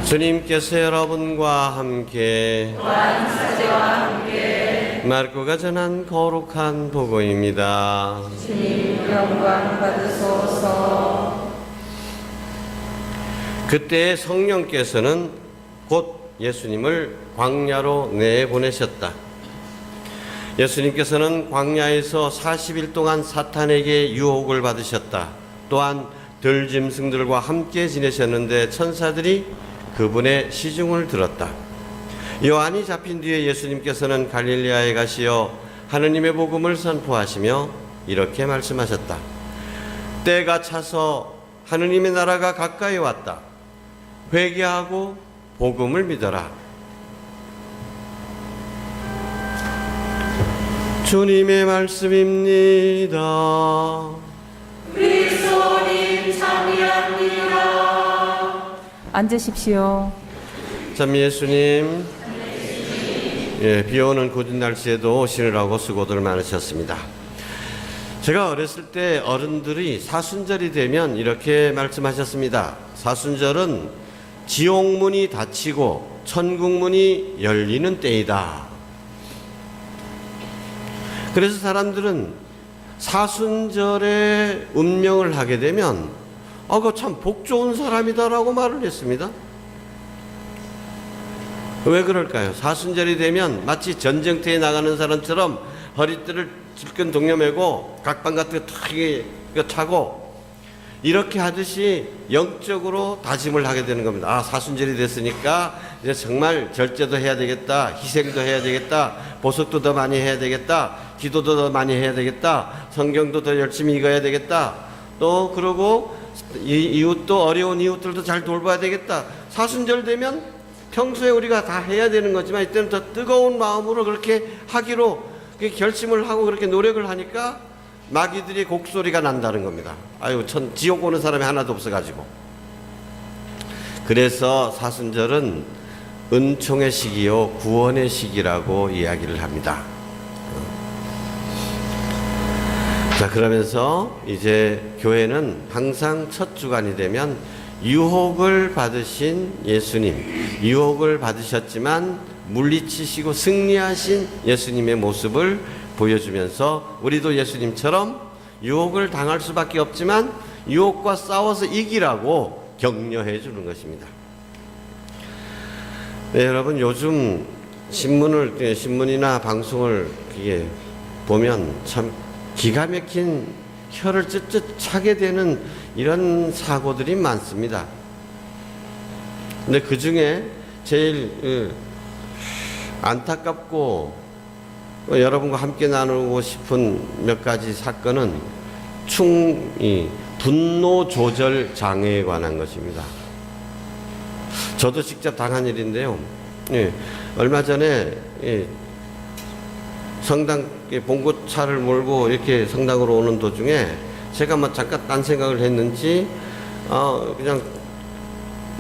주님께서 여러분과 함께 또한 사제와 함께 마르코가 전한 거룩한 복음입니다. 주님 영광 받으소서. 그때 성령께서는 곧 예수님을 광야로 내보내셨다. 예수님께서는 광야에서 40일 동안 사탄에게 유혹을 받으셨다. 또한 들짐승들과 함께 지내셨는데 천사들이 그분의 시중을 들었다. 요한이 잡힌 뒤에 예수님께서는 갈릴리아에 가시어 하느님의 복음을 선포하시며 이렇게 말씀하셨다. 때가 차서 하느님의 나라가 가까이 왔다. 회개하고 복음을 믿어라. 주님의 말씀입니다. 그리스도님 참여합니다. 앉으십시오. 참 예수님, 비오는 굳은 날씨에도 오시느라고 수고들 많으셨습니다. 제가 어렸을 때 어른들이 사순절이 되면 이렇게 말씀하셨습니다. 사순절은 지옥문이 닫히고 천국문이 열리는 때이다. 그래서 사람들은 사순절에 운명을 하게 되면 그거 참 복 좋은 사람이다라고 말을 했습니다. 왜 그럴까요? 사순절이 되면 마치 전쟁터에 나가는 사람처럼 허리띠를 질끈 동여매고 각방 같은 거 탁 차고 이렇게 하듯이 영적으로 다짐을 하게 되는 겁니다. 사순절이 됐으니까 이제 정말 절제도 해야 되겠다, 희생도 해야 되겠다, 보석도 더 많이 해야 되겠다, 기도도 더 많이 해야 되겠다, 성경도 더 열심히 읽어야 되겠다, 또 그러고 이웃도 어려운 이웃들도 잘 돌봐야 되겠다. 사순절 되면 평소에 우리가 다 해야 되는 거지만 이때는 더 뜨거운 마음으로 그렇게 하기로 결심을 하고 그렇게 노력을 하니까 마귀들이 곡소리가 난다는 겁니다. 아유, 지옥 오는 사람이 하나도 없어가지고. 그래서 사순절은 은총의 시기요 구원의 시기라고 이야기를 합니다. 자, 그러면서 이제 교회는 항상 첫 주간이 되면 유혹을 받으신 예수님, 유혹을 받으셨지만 물리치시고 승리하신 예수님의 모습을 보여주면서 우리도 예수님처럼 유혹을 당할 수밖에 없지만 유혹과 싸워서 이기라고 격려해 주는 것입니다. 네, 여러분 요즘 신문이나 방송을 보면 참 기가 막힌 혀를 쯧쯧 차게 되는 이런 사고들이 많습니다. 근데 그 중에 제일 안타깝고 여러분과 함께 나누고 싶은 몇 가지 사건은 분노 조절 장애에 관한 것입니다. 저도 직접 당한 일인데요. 얼마 전에 성당 봉고차를 몰고 이렇게 성당으로 오는 도중에 제가 잠깐 딴 생각을 했는지 그냥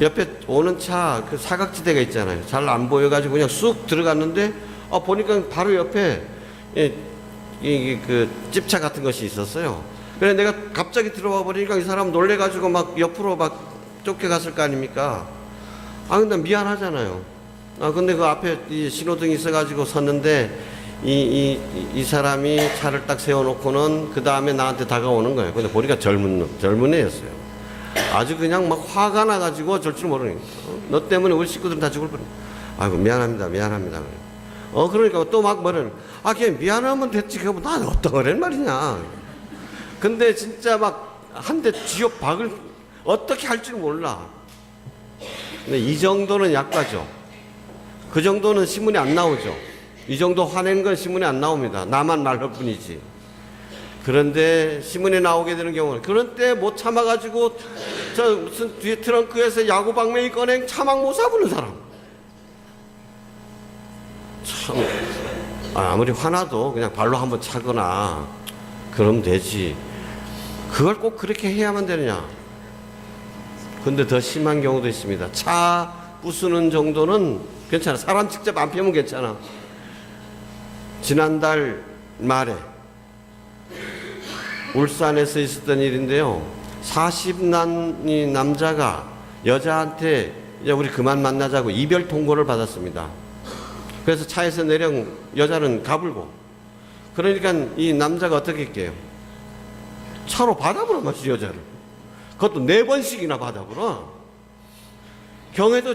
옆에 오는 차 그 사각지대가 있잖아요. 잘 안 보여가지고 그냥 쑥 들어갔는데 보니까 바로 옆에 그 집차 같은 것이 있었어요. 그래 내가 갑자기 들어와 버리니까 이 사람 놀래가지고 막 옆으로 막 쫓겨갔을 거 아닙니까? 근데 미안하잖아요. 근데 그 앞에 이 신호등이 있어가지고 섰는데 이 사람이 차를 딱 세워놓고는 그 다음에 나한테 다가오는 거예요. 근데 보니까 젊은 애였어요. 아주 그냥 막 화가 나가지고 절 줄 모르는 거예요. 너 때문에 우리 식구들은 다 죽을 뻔. 아이고 미안합니다. 그러니까 또 막 뭐라는 그냥 미안하면 됐지. 그거 난 어떤 거란 말이냐. 근데 진짜 막 한 대 쥐어 박을 어떻게 할 줄 몰라. 근데 이 정도는 약과죠. 그 정도는 신문에 안 나오죠. 이 정도 화낸 건 신문에 안 나옵니다. 나만 말할 뿐이지. 그런데 신문에 나오게 되는 경우는 그런 때 못 참아가지고 무슨 뒤에 트렁크에서 야구방망이 꺼낸 차막 못 사부는 사람. 참 아무리 화나도 그냥 발로 한번 차거나 그러면 되지. 그걸 꼭 그렇게 해야만 되느냐. 근데 더 심한 경우도 있습니다. 차 부수는 정도는 괜찮아. 사람 직접 안 피우면 괜찮아. 지난달 말에 울산에서 있었던 일인데요. 40난 남자가 여자한테 이제 우리 그만 만나자고 이별 통보를 받았습니다. 그래서 차에서 내려 여자는 가불고, 그러니까 이 남자가 어떻게 할게요? 차로 받아보라 마치 여자를. 그것도 4번씩이나 받아보라. 경에도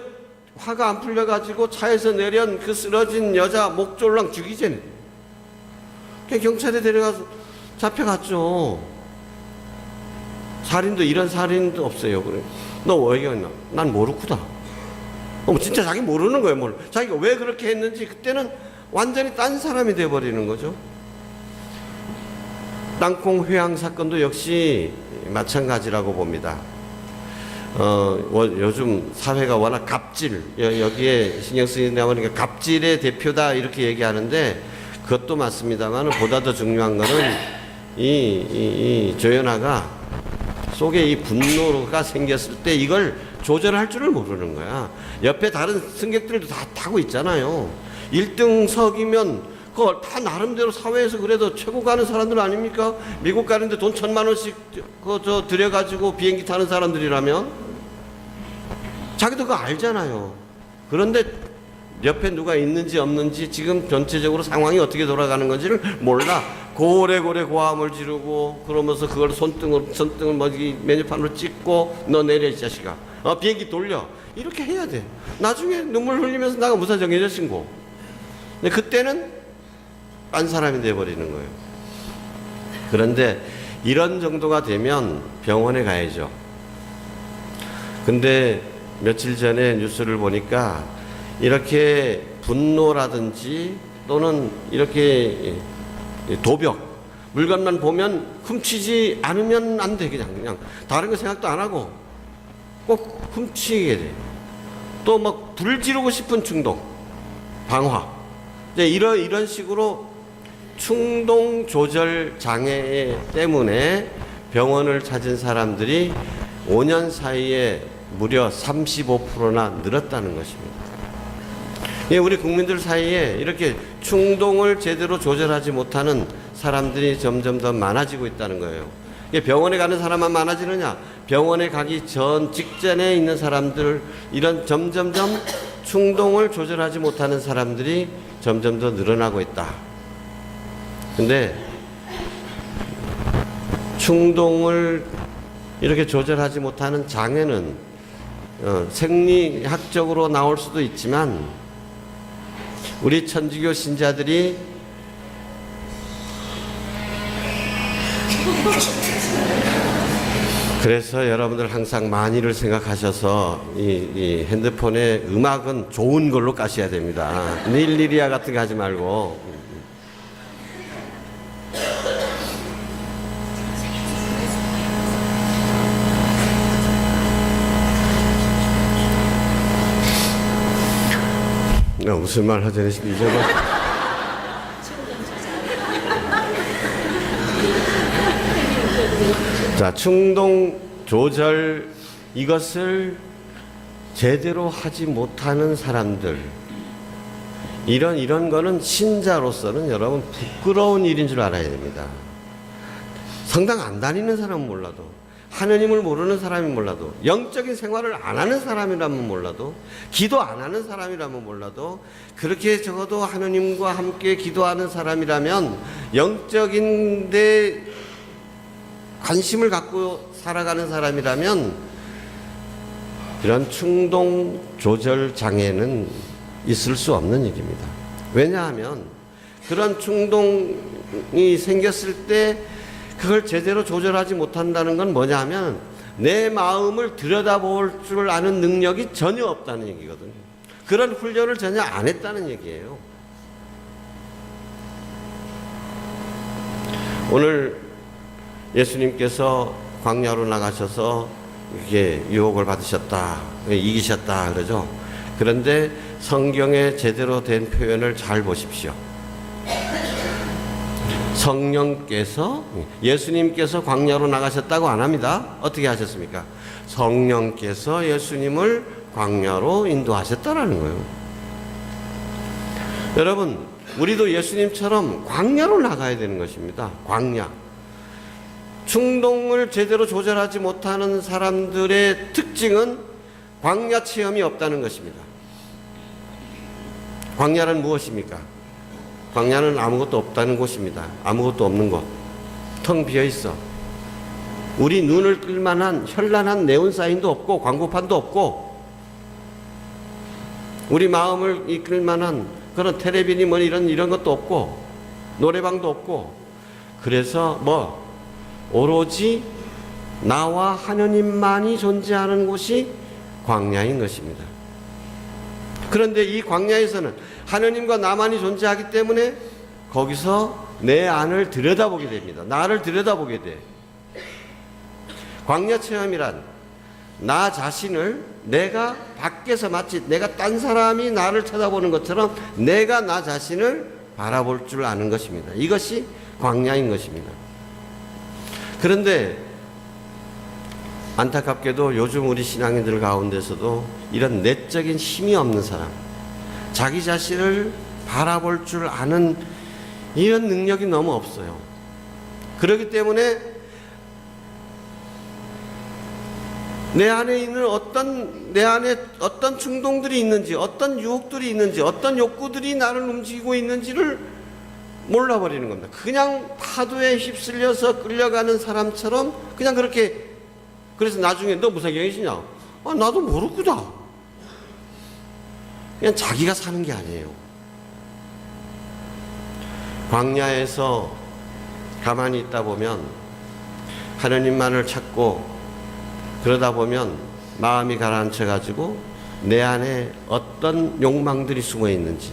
화가 안 풀려가지고 차에서 내린 그 쓰러진 여자 목졸랑 죽이잖아요. 경찰에 데려가서 잡혀갔죠. 살인도 이런 살인도 없어요. 그래. 너 왜 했나? 난 모르구나. 진짜 자기 모르는 거예요. 뭘. 자기가 왜 그렇게 했는지 그때는 완전히 딴 사람이 돼버리는 거죠. 땅콩 회항 사건도 역시 마찬가지라고 봅니다. 요즘 사회가 워낙 갑질, 여기에 신경 쓰이다 보니까 갑질의 대표다 이렇게 얘기하는데 그것도 맞습니다만 보다 더 중요한 거는 이 조연아가 속에 이 분노가 생겼을 때 이걸 조절할 줄을 모르는 거야. 옆에 다른 승객들도 다 타고 있잖아요. 1등석이면 그거 다 나름대로 사회에서 그래도 최고 가는 사람들 아닙니까? 미국 가는데 돈 1,000만 원씩 그저 들여가지고 비행기 타는 사람들이라면 자기도 그거 알잖아요. 그런데 옆에 누가 있는지 없는지 지금 전체적으로 상황이 어떻게 돌아가는 건지를 몰라. 고래고래 고함을 지르고 그러면서 그걸 손등을 메뉴판으로 찍고 너 내려 이 자식아. 비행기 돌려. 이렇게 해야 돼. 나중에 눈물 흘리면서 나가 무사정해져 신고. 근데 그때는 딴 사람이 돼버리는 거예요. 그런데 이런 정도가 되면 병원에 가야죠. 근데 며칠 전에 뉴스를 보니까 이렇게 분노라든지 또는 이렇게 도벽, 물건만 보면 훔치지 않으면 안 돼. 그냥 다른 거 생각도 안 하고 꼭 훔치게 돼. 또 막 불 지르고 싶은 충동, 방화. 이제 이런 식으로 충동 조절 장애 때문에 병원을 찾은 사람들이 5년 사이에 무려 35%나 늘었다는 것입니다. 우리 국민들 사이에 이렇게 충동을 제대로 조절하지 못하는 사람들이 점점 더 많아지고 있다는 거예요. 병원에 가는 사람만 많아지느냐? 병원에 가기 직전에 있는 사람들, 이런 점점점 충동을 조절하지 못하는 사람들이 점점 더 늘어나고 있다. 근데 충동을 이렇게 조절하지 못하는 장애는 생리학적으로 나올 수도 있지만 우리 천주교 신자들이 그래서 여러분들 항상 만일을 생각하셔서 이 핸드폰에 음악은 좋은 걸로 까셔야 됩니다. 닐리리아 같은 거 하지 말고. 무슨 말 하자니 이제는 자, 충동 조절 이것을 제대로 하지 못하는 사람들, 이런 거는 신자로서는 여러분 부끄러운 일인 줄 알아야 됩니다. 성당 안 다니는 사람은 몰라도, 하느님을 모르는 사람이 몰라도, 영적인 생활을 안 하는 사람이라면 몰라도, 기도 안 하는 사람이라면 몰라도, 그렇게 적어도 하느님과 함께 기도하는 사람이라면, 영적인 데 관심을 갖고 살아가는 사람이라면 이런 충동 조절 장애는 있을 수 없는 일입니다. 왜냐하면 그런 충동이 생겼을 때 그걸 제대로 조절하지 못한다는 건 뭐냐 하면 내 마음을 들여다볼 줄 아는 능력이 전혀 없다는 얘기거든요. 그런 훈련을 전혀 안 했다는 얘기예요. 오늘 예수님께서 광야로 나가셔서 이게 유혹을 받으셨다, 이기셨다 그러죠. 그런데 성경에 제대로 된 표현을 잘 보십시오. 성령께서, 예수님께서 광야로 나가셨다고 안 합니다. 어떻게 하셨습니까? 성령께서 예수님을 광야로 인도하셨다라는 거예요. 여러분, 우리도 예수님처럼 광야로 나가야 되는 것입니다. 광야. 충동을 제대로 조절하지 못하는 사람들의 특징은 광야 체험이 없다는 것입니다. 광야는 무엇입니까? 광야는 아무것도 없다는 곳입니다. 아무것도 없는 곳. 텅 비어 있어. 우리 눈을 끌만한 현란한 네온사인도 없고 광고판도 없고 우리 마음을 이끌 만한 그런 텔레비니 뭐 이런 것도 없고 노래방도 없고 그래서 뭐 오로지 나와 하느님만이 존재하는 곳이 광야인 것입니다. 그런데 이 광야에서는 하느님과 나만이 존재하기 때문에 거기서 내 안을 들여다보게 됩니다. 나를 들여다보게 돼. 광야 체험이란 나 자신을 내가 밖에서 마치 내가 딴 사람이 나를 쳐다보는 것처럼 내가 나 자신을 바라볼 줄 아는 것입니다. 이것이 광야인 것입니다. 그런데 안타깝게도 요즘 우리 신앙인들 가운데서도 이런 내적인 힘이 없는 사람, 자기 자신을 바라볼 줄 아는 이런 능력이 너무 없어요. 그렇기 때문에 내 안에 어떤 충동들이 있는지, 어떤 유혹들이 있는지, 어떤 욕구들이 나를 움직이고 있는지를 몰라버리는 겁니다. 그냥 파도에 휩쓸려서 끌려가는 사람처럼 그냥 그렇게. 그래서 나중에 너 무슨 경이시냐? 아, 나도 모르구나. 그냥 자기가 사는 게 아니에요. 광야에서 가만히 있다 보면 하느님만을 찾고 그러다 보면 마음이 가라앉혀 가지고 내 안에 어떤 욕망들이 숨어 있는지,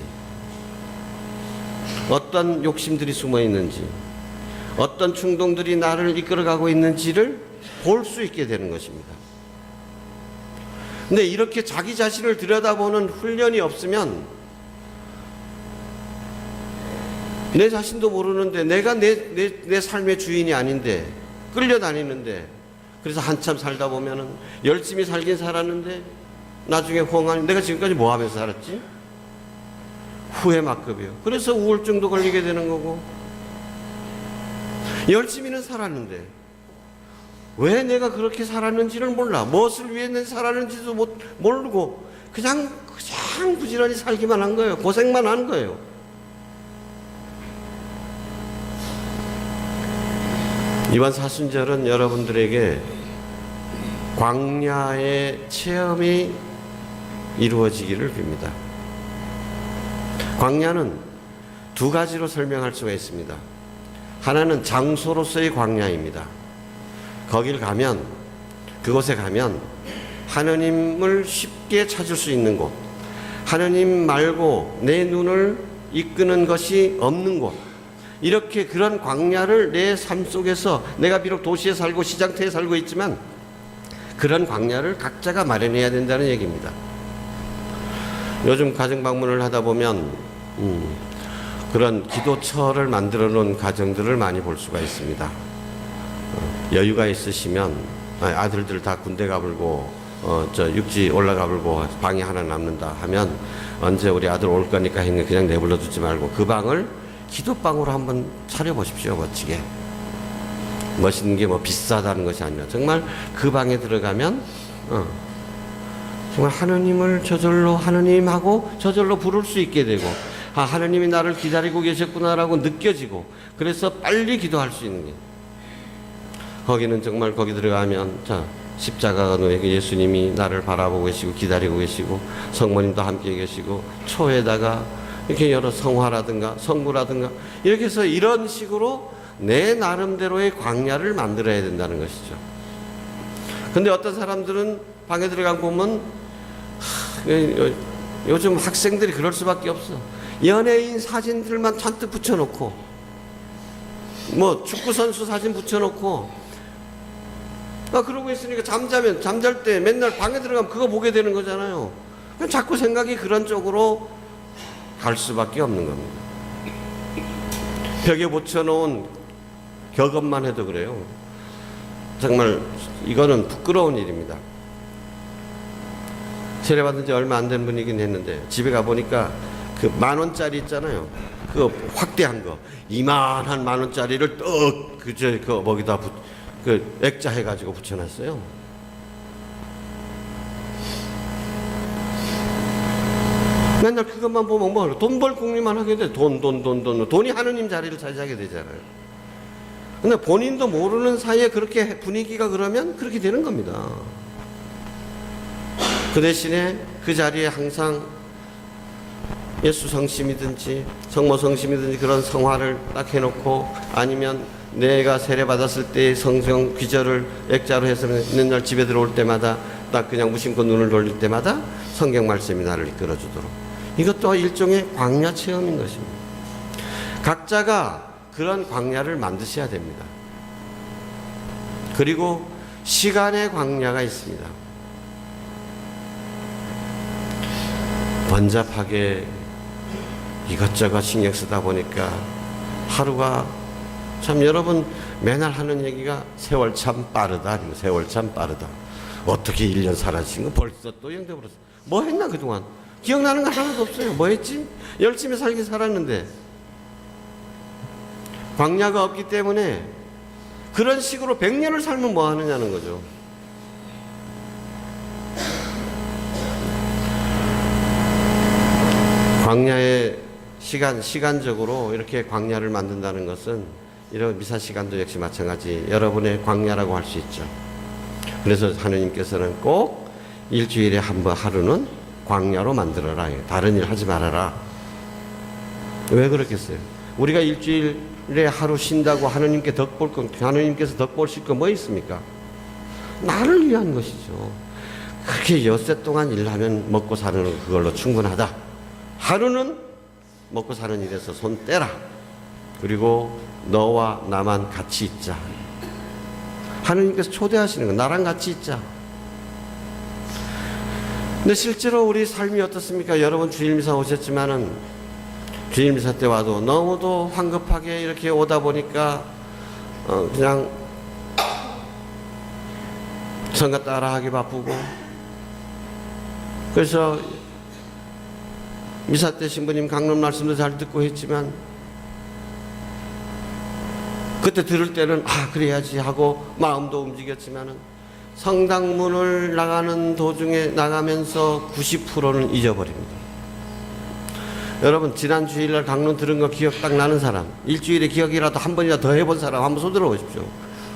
어떤 욕심들이 숨어 있는지, 어떤 충동들이 나를 이끌어가고 있는지를 볼 수 있게 되는 것입니다. 근데 이렇게 자기 자신을 들여다보는 훈련이 없으면 내 자신도 모르는데 내가 내 삶의 주인이 아닌데 끌려다니는데 그래서 한참 살다 보면은 열심히 살긴 살았는데 나중에 호응하니 내가 지금까지 뭐 하면서 살았지? 후회 막급이에요. 그래서 우울증도 걸리게 되는 거고 열심히는 살았는데 왜 내가 그렇게 살았는지를 몰라. 무엇을 위해 내가 살았는지도 모르고 그냥 부지런히 살기만 한 거예요. 고생만 한 거예요. 이번 사순절은 여러분들에게 광야의 체험이 이루어지기를 빕니다. 광야는 두 가지로 설명할 수가 있습니다. 하나는 장소로서의 광야입니다. 거길 가면, 그곳에 가면 하느님을 쉽게 찾을 수 있는 곳, 하느님 말고 내 눈을 이끄는 것이 없는 곳, 이렇게 그런 광야를 내 삶 속에서 내가 비록 도시에 살고 시장터에 살고 있지만 그런 광야를 각자가 마련해야 된다는 얘기입니다. 요즘 가정 방문을 하다 보면 그런 기도처를 만들어 놓은 가정들을 많이 볼 수가 있습니다. 여유가 있으시면 아들들 다 군대 가불고 육지 올라가 불고 방이 하나 남는다 하면 언제 우리 아들 올 거니까 했는데 그냥 내버려 두지 말고 그 방을 기도방으로 한번 차려보십시오. 멋지게. 멋있는 게 뭐 비싸다는 것이 아니라 정말 그 방에 들어가면 정말 하느님을 저절로 하느님하고 저절로 부를 수 있게 되고 하느님이 나를 기다리고 계셨구나라고 느껴지고 그래서 빨리 기도할 수 있는 게 거기는 정말 거기 들어가면 십자가가 놓여 예수님이 나를 바라보고 계시고 기다리고 계시고 성모님도 함께 계시고 초에다가 이렇게 여러 성화라든가 성부라든가 이렇게 해서 이런 식으로 내 나름대로의 광야를 만들어야 된다는 것이죠. 근데 어떤 사람들은 방에 들어가 보면 요즘 학생들이 그럴 수밖에 없어. 연예인 사진들만 잔뜩 붙여놓고 뭐 축구선수 사진 붙여놓고 그러고 있으니까 잠잘 때 맨날 방에 들어가면 그거 보게 되는 거잖아요. 그냥 자꾸 생각이 그런 쪽으로 갈 수밖에 없는 겁니다. 벽에 붙여놓은 격언만 해도 그래요. 정말 이거는 부끄러운 일입니다. 세례받은 지 얼마 안 된 분이긴 했는데 집에 가보니까 그 10,000원짜리 있잖아요. 그 확대한 거 이만한 10,000원짜리를 떡 그 거기다 액자 해가지고 붙여놨어요. 맨날 그것만 보면 뭐 돈 벌 궁리만 하게 돼. 돈이 하느님 자리를 차지하게 되잖아요. 근데 본인도 모르는 사이에 그렇게 분위기가 그러면 그렇게 되는 겁니다. 그 대신에 그 자리에 항상 예수 성심이든지 성모 성심이든지 그런 성화를 딱 해놓고, 아니면 내가 세례 받았을 때 성경 귀절을 액자로 해서 맨날 집에 들어올 때마다 딱 그냥 무심코 눈을 돌릴 때마다 성경 말씀이 나를 이끌어주도록, 이것도 일종의 광야 체험인 것입니다. 각자가 그런 광야를 만드셔야 됩니다. 그리고 시간의 광야가 있습니다. 번잡하게 이것저것 신경 쓰다 보니까 하루가 참, 여러분 맨날 하는 얘기가 세월 참 빠르다. 세월 참 빠르다. 어떻게 1년 사라진 거 벌써 또 영돼버렸어. 뭐 했나 그동안? 기억나는 거 하나도 없어요. 뭐 했지? 열심히 살긴 살았는데. 광야가 없기 때문에 그런 식으로 100년을 살면 뭐 하느냐는 거죠. 광야의 시간적으로 이렇게 광야를 만든다는 것은, 이런 미사 시간도 역시 마찬가지 여러분의 광야라고 할 수 있죠. 그래서 하느님께서는 꼭 일주일에 한 번 하루는 광야로 만들어라. 다른 일 하지 말아라. 왜 그렇겠어요? 우리가 일주일에 하루 쉰다고 하느님께 덕볼 건, 하느님께서 덕보실 거 뭐 있습니까? 나를 위한 것이죠. 그렇게 엿새 동안 일하면 먹고 사는 그걸로 충분하다. 하루는 먹고 사는 일에서 손 떼라. 그리고 너와 나만 같이 있자. 하느님께서 초대하시는 거, 나랑 같이 있자. 근데 실제로 우리 삶이 어떻습니까? 여러분 주일미사 오셨지만은, 주일미사 때 와도 너무도 황급하게 이렇게 오다 보니까 그냥 성가 따라하기 바쁘고, 그래서 미사 때 신부님 강론 말씀도 잘 듣고 했지만, 그때 들을 때는 그래야지 하고 마음도 움직였지만은, 성당문을 나가는 도중에 나가면서 90%는 잊어버립니다. 여러분 지난 주일날 강론 들은 거 기억 딱 나는 사람, 일주일에 기억이라도 한 번이라도 더 해본 사람 한번 손 들어보십시오.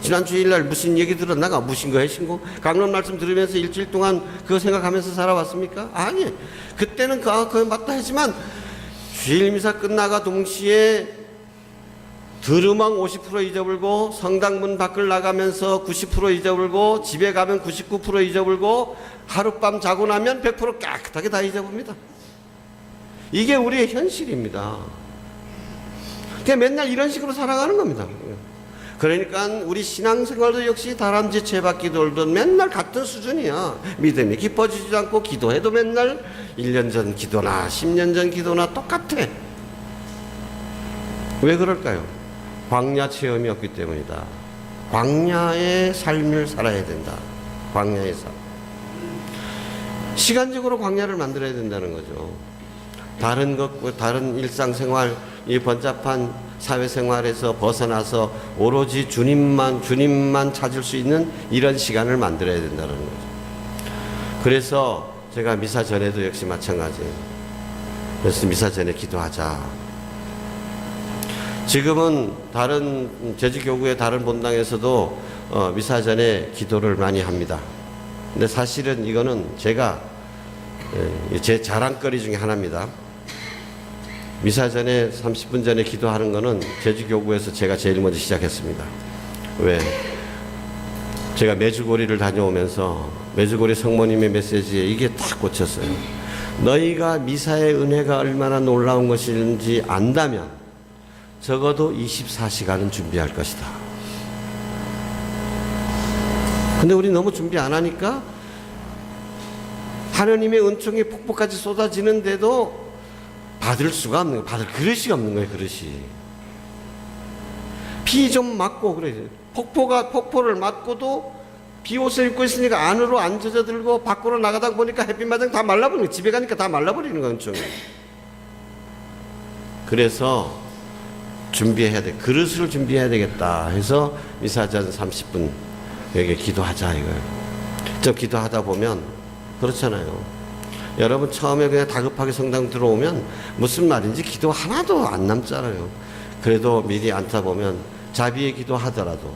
지난 주일날 무슨 얘기 들었나가? 무슨 거 해신고? 강론 말씀 들으면서 일주일 동안 그거 생각하면서 살아왔습니까? 아니, 그때는 그거 맞다 하지만 주일미사 끝나가 동시에 들음왕 50% 잊어버리고, 성당문 밖을 나가면서 90% 잊어버리고, 집에 가면 99% 잊어버리고, 하룻밤 자고 나면 100% 깨끗하게 다 잊어봅니다. 이게 우리의 현실입니다. 그냥 맨날 이런 식으로 살아가는 겁니다. 그러니까 우리 신앙생활도 역시 다람쥐 채바퀴 돌던 맨날 같은 수준이야. 믿음이 깊어지지도 않고, 기도해도 맨날 1년 전 기도나 10년 전 기도나 똑같아. 왜 그럴까요? 광야 체험이 없기 때문이다. 광야의 삶을 살아야 된다. 광야의 삶. 시간적으로 광야를 만들어야 된다는 거죠. 다른 것, 다른 일상생활, 이 번잡한 사회생활에서 벗어나서 오로지 주님만 찾을 수 있는 이런 시간을 만들어야 된다는 거죠. 그래서 제가 미사 전에도 역시 마찬가지예요. 그래서 미사 전에 기도하자. 지금은 다른 제주교구의 다른 본당에서도 미사 전에 기도를 많이 합니다. 근데 사실은 이거는 제가 제 자랑거리 중에 하나입니다. 미사 전에 30분 전에 기도하는 거는 제주교구에서 제가 제일 먼저 시작했습니다. 왜? 제가 메주고리를 다녀오면서 메주고리 성모님의 메시지에 이게 딱 꽂혔어요. 너희가 미사의 은혜가 얼마나 놀라운 것인지 안다면 적어도 24시간은 준비할 것이다. 근데 우리 너무 준비 안 하니까 하느님의 은총이 폭포까지 쏟아지는데도 받을 수가 없는 거예요. 받을 그릇이 없는 거예요. 그릇이. 비 좀 맞고 그래. 폭포를 맞고도 비옷을 입고 있으니까 안으로 안 젖어들고, 밖으로 나가다 보니까 햇빛 맞으면 다 말라버리는 거예요. 집에 가니까 다 말라버리는 거예요. 은총이. 그래서 준비해야 돼. 그릇을 준비해야 되겠다 해서 미사전 30분 여기 기도하자 이거예요. 좀 기도하다 보면 그렇잖아요. 여러분 처음에 그냥 다급하게 성당 들어오면 무슨 말인지 기도 하나도 안 남잖아요. 그래도 미리 앉다 보면 자비의 기도 하더라도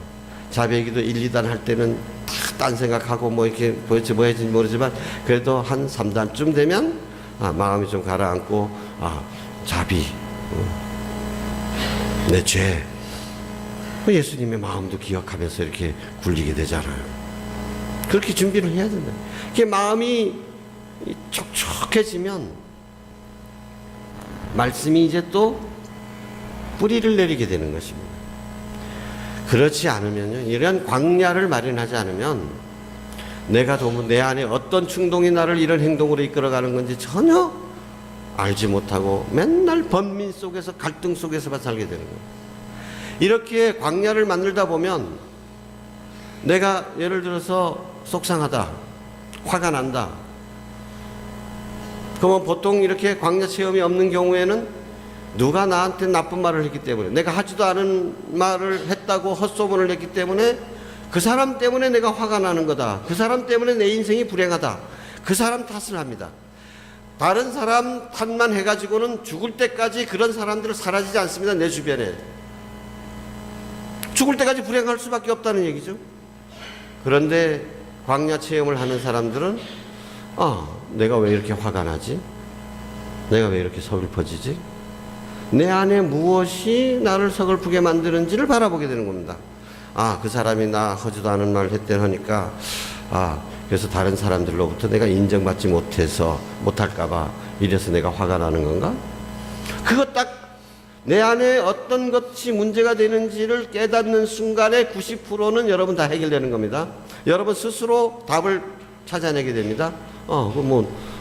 자비의 기도 1, 2단 할 때는 다 딴 생각하고 뭐 이렇게 도대체 뭐 해야지 모르지만 그래도 한 3단쯤 되면 마음이 좀 가라앉고 자비, 내 죄, 예수님의 마음도 기억하면서 이렇게 굴리게 되잖아요. 그렇게 준비를 해야 된다. 이렇게 마음이 촉촉해지면 말씀이 이제 또 뿌리를 내리게 되는 것입니다. 그렇지 않으면요, 이런 광야를 마련하지 않으면 내가 도무 내 안에 어떤 충동이 나를 이런 행동으로 이끌어가는 건지 전혀 알지 못하고 맨날 번민 속에서 갈등 속에서만 살게 되는 거예요. 이렇게 광야를 만들다 보면 내가 예를 들어서 속상하다, 화가 난다. 그러면 보통 이렇게 광야 체험이 없는 경우에는 누가 나한테 나쁜 말을 했기 때문에, 내가 하지도 않은 말을 했다고 헛소문을 냈기 때문에 그 사람 때문에 내가 화가 나는 거다. 그 사람 때문에 내 인생이 불행하다. 그 사람 탓을 합니다. 다른 사람 탓만 해가지고는 죽을 때까지 그런 사람들은 사라지지 않습니다. 내 주변에. 죽을 때까지 불행할 수밖에 없다는 얘기죠. 그런데 광야 체험을 하는 사람들은 내가 왜 이렇게 화가 나지? 내가 왜 이렇게 서글퍼지지? 내 안에 무엇이 나를 서글프게 만드는지를 바라보게 되는 겁니다. 그 사람이 나 하지도 않은 말을 했대 하니까 그래서 다른 사람들로부터 내가 인정받지 못할까봐 이래서 내가 화가 나는 건가? 그거 딱 내 안에 어떤 것이 문제가 되는지를 깨닫는 순간에 90%는 여러분 다 해결되는 겁니다. 여러분 스스로 답을 찾아내게 됩니다.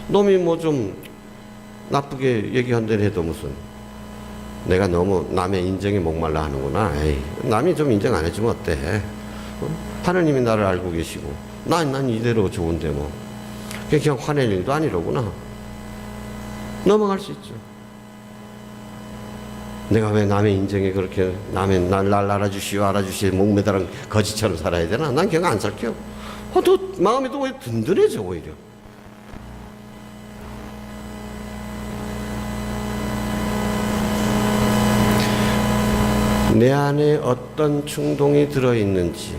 놈이 뭐 좀 나쁘게 얘기한다고 해도 무슨 내가 너무 남의 인정에 목말라 하는구나. 남이 좀 인정 안 해주면 어때? 하느님이 나를 알고 계시고 난 이대로 좋은데 뭐 그냥 화낼 일도 아니로구나. 넘어갈 수 있죠. 내가 왜 남의 인정에 그렇게 날 알아주시오 목매달은 거지처럼 살아야 되나? 난 그냥 안 살게요. 또 마음이 또 든든해져 오히려. 내 안에 어떤 충동이 들어있는지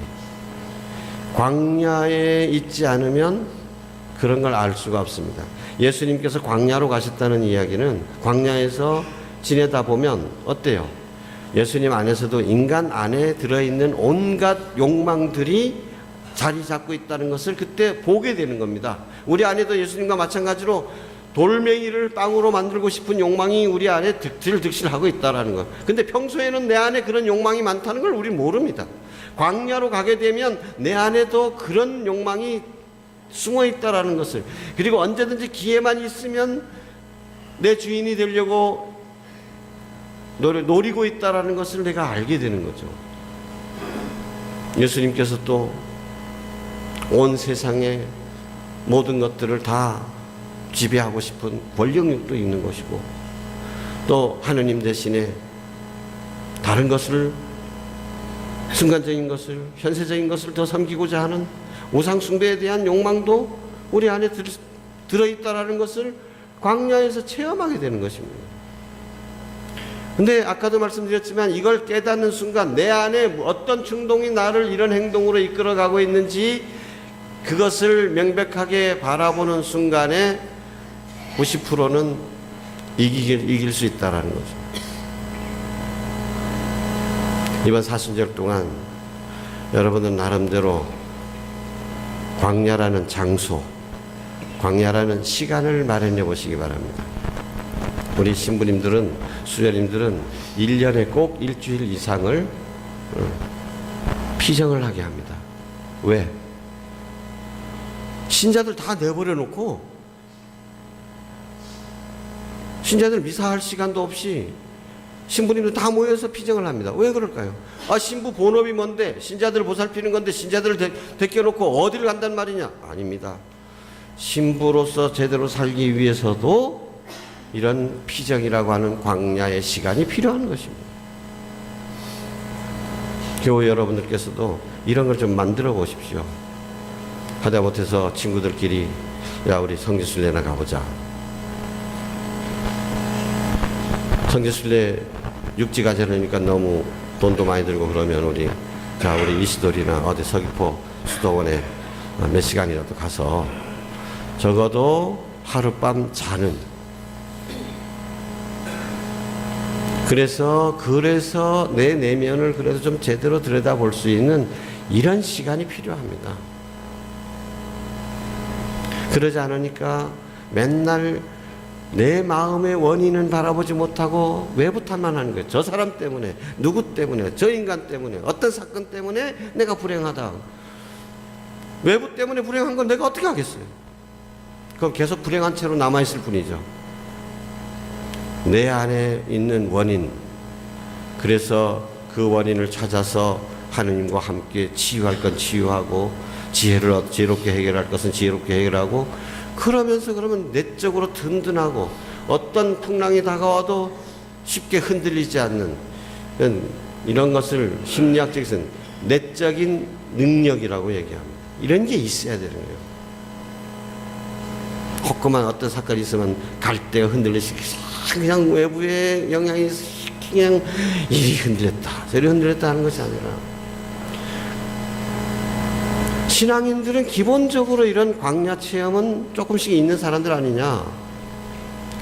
광야에 있지 않으면 그런 걸 알 수가 없습니다. 예수님께서 광야로 가셨다는 이야기는 광야에서 지내다 보면 어때요? 예수님 안에서도 인간 안에 들어있는 온갖 욕망들이 자리 잡고 있다는 것을 그때 보게 되는 겁니다. 우리 안에도 예수님과 마찬가지로 돌멩이를 빵으로 만들고 싶은 욕망이 우리 안에 득실하고 있다는 거. 근데 평소에는 내 안에 그런 욕망이 많다는 걸 우리 모릅니다. 광야로 가게 되면 내 안에도 그런 욕망이 숨어 있다는 것을, 그리고 언제든지 기회만 있으면 내 주인이 되려고 노리고 있다는 것을 내가 알게 되는 거죠. 예수님께서 또 온 세상의 모든 것들을 다 지배하고 싶은 권력욕도 있는 것이고, 또 하느님 대신에 다른 것을, 순간적인 것을, 현세적인 것을 더 섬기고자 하는 우상 숭배에 대한 욕망도 우리 안에 들어있다라는 것을 광야에서 체험하게 되는 것입니다. 근데 아까도 말씀드렸지만 이걸 깨닫는 순간 내 안에 어떤 충동이 나를 이런 행동으로 이끌어가고 있는지 그것을 명백하게 바라보는 순간에 90%는 이길 수 있다는 거죠. 이번 사순절 동안 여러분은 나름대로 광야라는 장소, 광야라는 시간을 마련해 보시기 바랍니다. 우리 신부님들은, 수녀님들은 1년에 꼭 일주일 이상을 피정을 하게 합니다. 왜? 신자들 다 내버려 놓고 신자들 미사할 시간도 없이 신부님들 다 모여서 피정을 합니다. 왜 그럴까요? 신부 본업이 뭔데? 신자들을 보살피는 건데 신자들을 데껴놓고 어디를 간단 말이냐? 아닙니다. 신부로서 제대로 살기 위해서도 이런 피정이라고 하는 광야의 시간이 필요한 것입니다. 교회 여러분들께서도 이런 걸 좀 만들어 보십시오. 하다못해서 친구들끼리 야, 우리 성지순례나 가보자. 성지순례 육지가 되니까 너무 돈도 많이 들고 그러면 우리 이시돌이나 어디 서귀포 수도원에 몇 시간이라도 가서 적어도 하룻밤 자는, 그래서 내 내면을 그래도 좀 제대로 들여다볼 수 있는 이런 시간이 필요합니다. 그러지 않으니까 맨날 내 마음의 원인은 바라보지 못하고 외부 탓만 하는 거예요. 저 사람 때문에, 누구 때문에, 저 인간 때문에, 어떤 사건 때문에 내가 불행하다. 외부 때문에 불행한 건 내가 어떻게 하겠어요? 그럼 계속 불행한 채로 남아있을 뿐이죠. 내 안에 있는 원인, 그래서 그 원인을 찾아서 하느님과 함께 치유할 건 치유하고, 지혜롭게 해결할 것은 지혜롭게 해결하고, 그러면 내적으로 든든하고 어떤 풍랑이 다가와도 쉽게 흔들리지 않는 이런 것을 심리학적인 내적인 능력이라고 얘기합니다. 이런 게 있어야 되는 거예요. 조그만 어떤 사건이 있으면 갈대가 흔들리시기, 그냥 외부의 영향이 그냥 이리 흔들렸다 저리 흔들렸다 하는 것이 아니라, 신앙인들은 기본적으로 이런 광야 체험은 조금씩 있는 사람들 아니냐.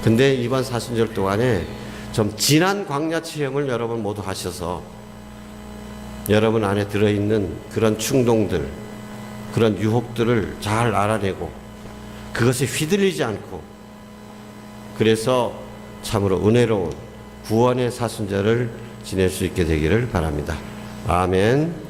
근데 이번 사순절 동안에 좀 진한 광야 체험을 여러분 모두 하셔서 여러분 안에 들어있는 그런 충동들, 그런 유혹들을 잘 알아내고 그것에 휘둘리지 않고, 그래서 참으로 은혜로운 구원의 사순절을 지낼 수 있게 되기를 바랍니다. 아멘.